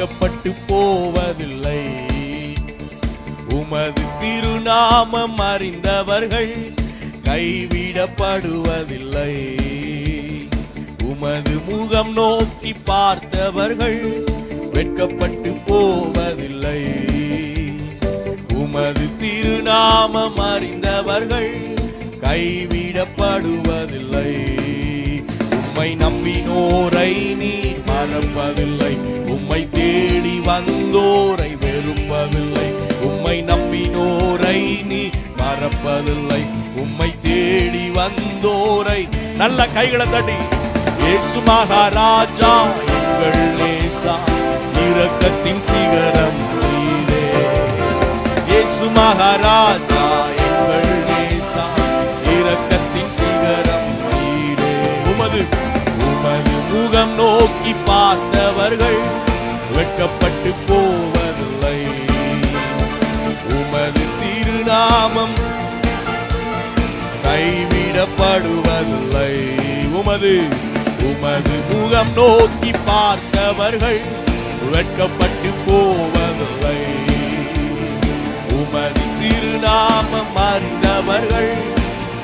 வெட்கப்பட்டு போவதில்லை. உமது திருநாமம் அறிந்தவர்கள் கைவிடப்படுவதில்லை. உமது முகம் நோக்கி பார்த்தவர்கள் வெட்கப்பட்டு போவதில்லை. உமது திருநாமம் அறிந்தவர்கள் கைவிடப்படுவதில்லை. உம்மை நம்பினோரை நீர் மறப்பதில்லை. உம்மை தேடி வந்தோரை வெறுப்பதில்லை. உம்மை நம்பினோரை நீர் மறப்பதில்லை. உம்மை தேடி வந்தோரை நல்ல கைகளை தட்டி இயேசு மகாராஜா எங்கள் நேசா இரக்கத்தின் சிகரம் நீரே. இயேசு மகாராஜா எங்கள் நேசா இரக்கத்தின் சிகரம் நீரே. உமது முகம் நோக்கி பார்த்தவர்கள் வெட்கப்பட்டு போவதில்லை. உமது திருநாமம் கைவிடப்படுவதில்லை. உமது முகம் நோக்கி பார்த்தவர்கள் வெட்கப்பட்டு போவதில்லை. உமது திருநாமம் அறிந்தவர்கள்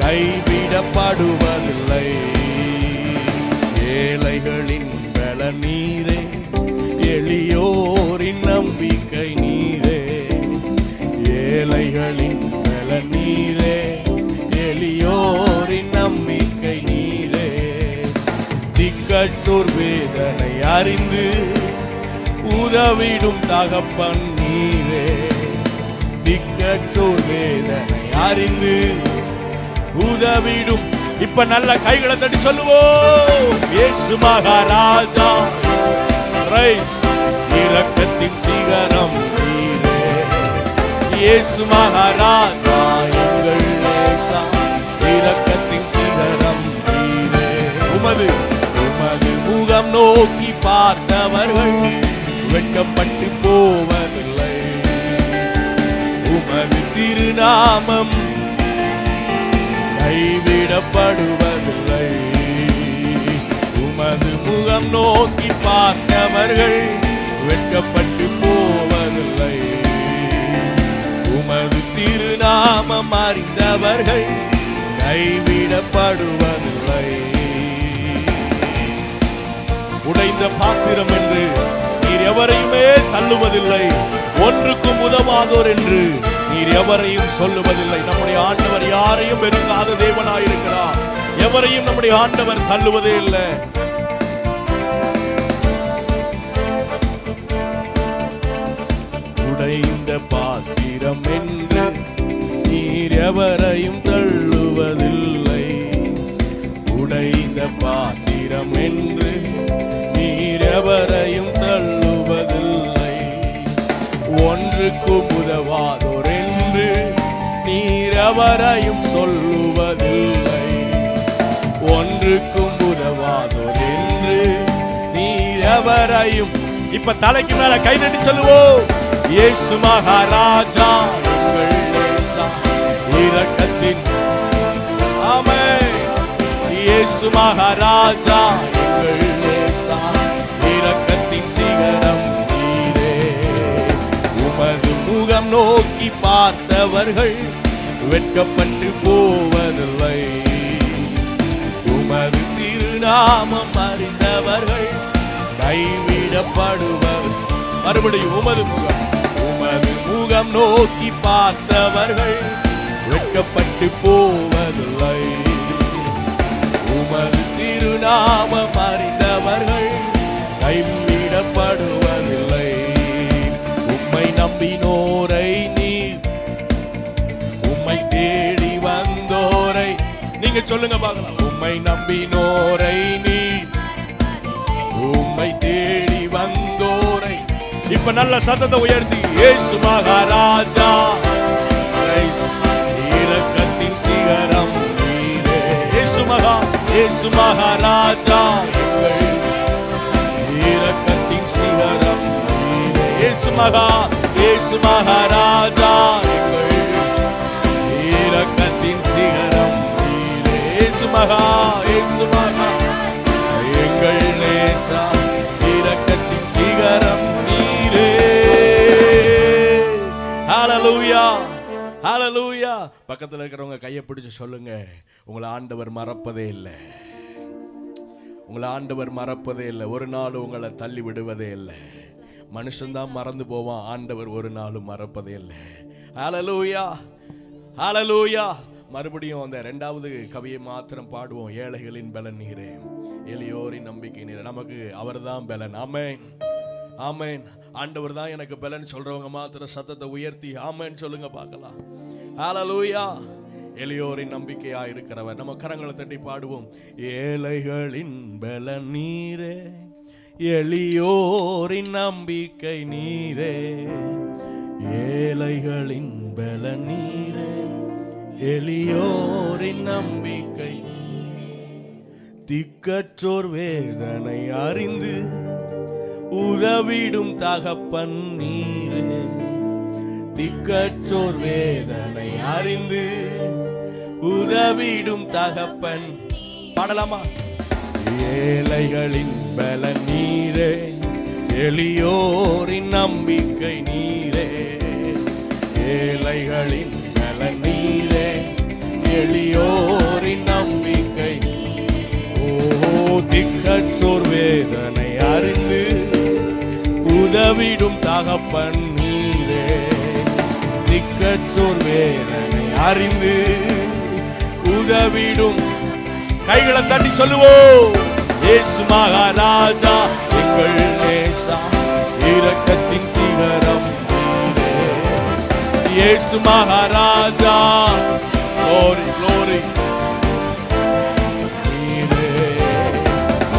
கைவிடப்படுவதில்லை. ஏழைகளின் பல நீரே, எளியோரின் நம்பிக்கை நீரே. ஏழைகளின் பல நீரே, எளியோரின் நம்பிக்கை நீரே. திக்கற்றோர் வேதனை அறிந்து உதவிடும் தகப்பன் நீரே. திக்கற்றோர் வேதனை அறிந்து உதவிடும். இப்ப நல்ல கைகளை தட்டி சொல்லுவோம். இயேசு மகாராஜா இரக்கத்தின் சிகரம் நீரே. இயேசு மகாராஜா எங்கள் நேசா இரக்கத்தின் சிகரம் நீரே. உமது முகம் நோக்கி பார்த்தவர்கள் வெட்கப்பட்டு போவதில்லை. உமது திருநாமம் கைவிடப்படுவதில்லை. உமது முகம் நோக்கி பார்த்தவர்கள் வெட்கப்பட்டு போவதில்லை. உமது திருநாமம் அறிந்தவர்கள் கைவிடப்படுவதில்லை. உடைந்த பாத்திரம் என்று நீர் எவரையுமே தள்ளுவதில்லை. ஒன்றுக்கும் உதவாதோர் என்று நீர் எவரையும் சொல்லுவதில்லை. நம்முடைய ஆண்டவர் யாரையும் வெறுக்காத தேவனாயிருக்கிறார். எவரையும் நம்முடைய ஆண்டவர் தள்ளுவதே இல்லை. உடைந்த பாத்திரம் என்று நீர் எவரையும் தள்ளுவதில்லை. உடைந்த பாத்திரம் என்று நீர் எவரையும் தள்ளுவதில்லை. ஒன்றுக்கும் உதவாதோர் என்று நீர் எவரையும் சொல்லுவதில்லை. ஒன்றுக்கும் உதவாதோர் என்று நீர் எவரையும். இப்ப தலைக்கு மேல கை தட்டி சொல்லுவோம். இயேசு மகாராஜா எங்கள் நேசா இரக்கத்தின். ஆமென். இயேசு மகாராஜா எங்கள் நேசா இரக்கத்தின் சிகரம் நீரே. உமது முகம் நோக்கி பார்த்தவர்கள் வெட்கப்பட்டு போவதில்லை. உமது திருநாமம் அறிந்தவர்கள் கைவிடப்படுவர். மறுபடியும் உமது முகம் நோக்கி பார்த்தவர்கள் வெட்கப்பட்டு போவதில்லை. உமது திருநாமம் அறிந்தவர்கள் கைவிடப்படுவதில்லை. உம்மை நம்பினோரை நீர், உம்மை தேடி வந்தோரை நீங்க சொல்லுங்க பார்க்கலாம். உம்மை நம்பினோரை நீர், உம்மை தேடி வந்தோரை. இப்ப நல்ல சத்தத்தை உயர்த்தி இயேசு மகாராஜா இரக்கத்தின் சிகரம் நீரே. இயேசு மகாராஜா இரக்கத்தின் சிகரம் நீரே. இயேசு மகாராஜா இரக்கத்தின் சிகரம் நீரே. இயேசு மகா எங்கள் நேசா இரக்கத்தின் சிகரம் நீரே. ஹalleluya, ஹalleluya. பக்கத்துல இருக்கிறவங்க கையை பிடிச்சு சொல்லுங்க, உங்களை ஆண்டவர் மறப்பதே இல்லை. உங்களை ஆண்டவர் மறப்பதே இல்லை. ஒரு நாள் உங்களை தள்ளி விடுவதே இல்லை. மனுஷன்தான் மறந்து போவான், ஆண்டவர் ஒரு நாளும் மறப்பதே இல்லை. ஹalleluya, ஹalleluya. மறுபடியும் அந்த இரண்டாவது கவியை மாத்திரம் பாடுவோம். ஏழைகளின் பலன் நீரே, எளியோரின் நம்பிக்கை நீரே. நமக்கு அவர் தான் பலன். ஆமென், ஆமென். ஆண்டவர் தான் எனக்கு பலன் சொல்றவங்க மாத்திரம் சத்தத்தை உயர்த்தி ஆமென் சொல்லுங்க பார்க்கலாம். ஹalleluya. எளியோரின் நம்பிக்கையா இருக்கிறவர். நம்ம கரங்களை தட்டி பாடுவோம். ஏழைகளின் பலன் நீரே, எளியோரின் நம்பிக்கை நீரே, ஏழைகளின் பலன் நீரே, எளியோரின் நம்பிக்கை. திக்கற்றோர் வேதனை அறிந்து உதவிடும் தகப்பன் நீரே, திக்கற்றோர் வேதனை அறிந்து உதவிடும் தகப்பன். பாடலாமா? ஏழைகளின் பலன் நீரே, எளியோரின் நம்பிக்கை நீரே, ஏழைகளின் பலன் நீரே, எளியோரின் நம்பிக்கை. ஓ, திக்கற்றோர் வேதனை அறிந்து உதவிடும் தகப்பன் நீரே, திக்கற்றோர் வேதனை அறிந்து உதவிடும். கைகளை தட்டி சொல்லுவோம். இயேசு மகாராஜா எங்கள் நேசா, இரக்கத்தின் சிகரம் நீரே, இயேசு மகாராஜா. glory, glory. நீரே,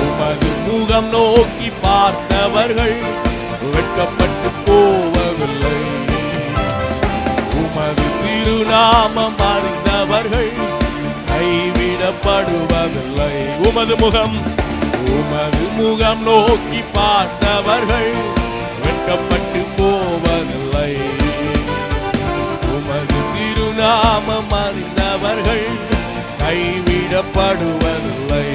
உமது முகம் நோக்கி பார்த்தவர்கள் வெட்கப்பட்டு போவதில்லை, உமது திருநாமம் அறிந்தவர்கள் கைவிடப்படுவதில்லை. உமது முகம் நோக்கி பார்த்தவர்கள் வெட்கப்பட்டு போவதில்லை, உமது திருநாமம் அறிந்தவர்கள் கைவிடப்படுவதில்லை.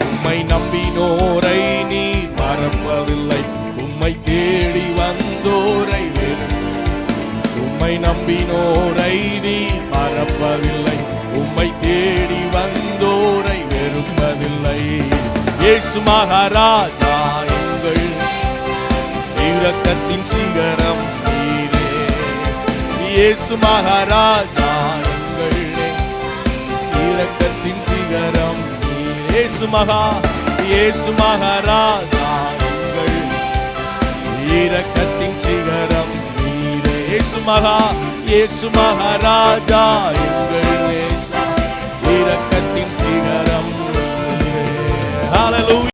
உம்மை நம்பினோரை நீ மறப்பதில்லை, உம்மை தேடி வந்தோரை உம்மை நம்பினோரை நீ மறப்பதில்லை, உம்மை தேடி வந்தோரை வெறுப்பதில்லை. இயேசு மகாராஜா எங்கள் இரக்கத்தின் சிகரம் நீரே, இயேசு மகாராஜா எங்கள் இரக்கத்தின் சிகரம் நீரே, இயேசு மகாராஜா எங்கள் இரக்கத்தின் சிகரம் நீரே, இயேசு மகாராஜா எங்கள்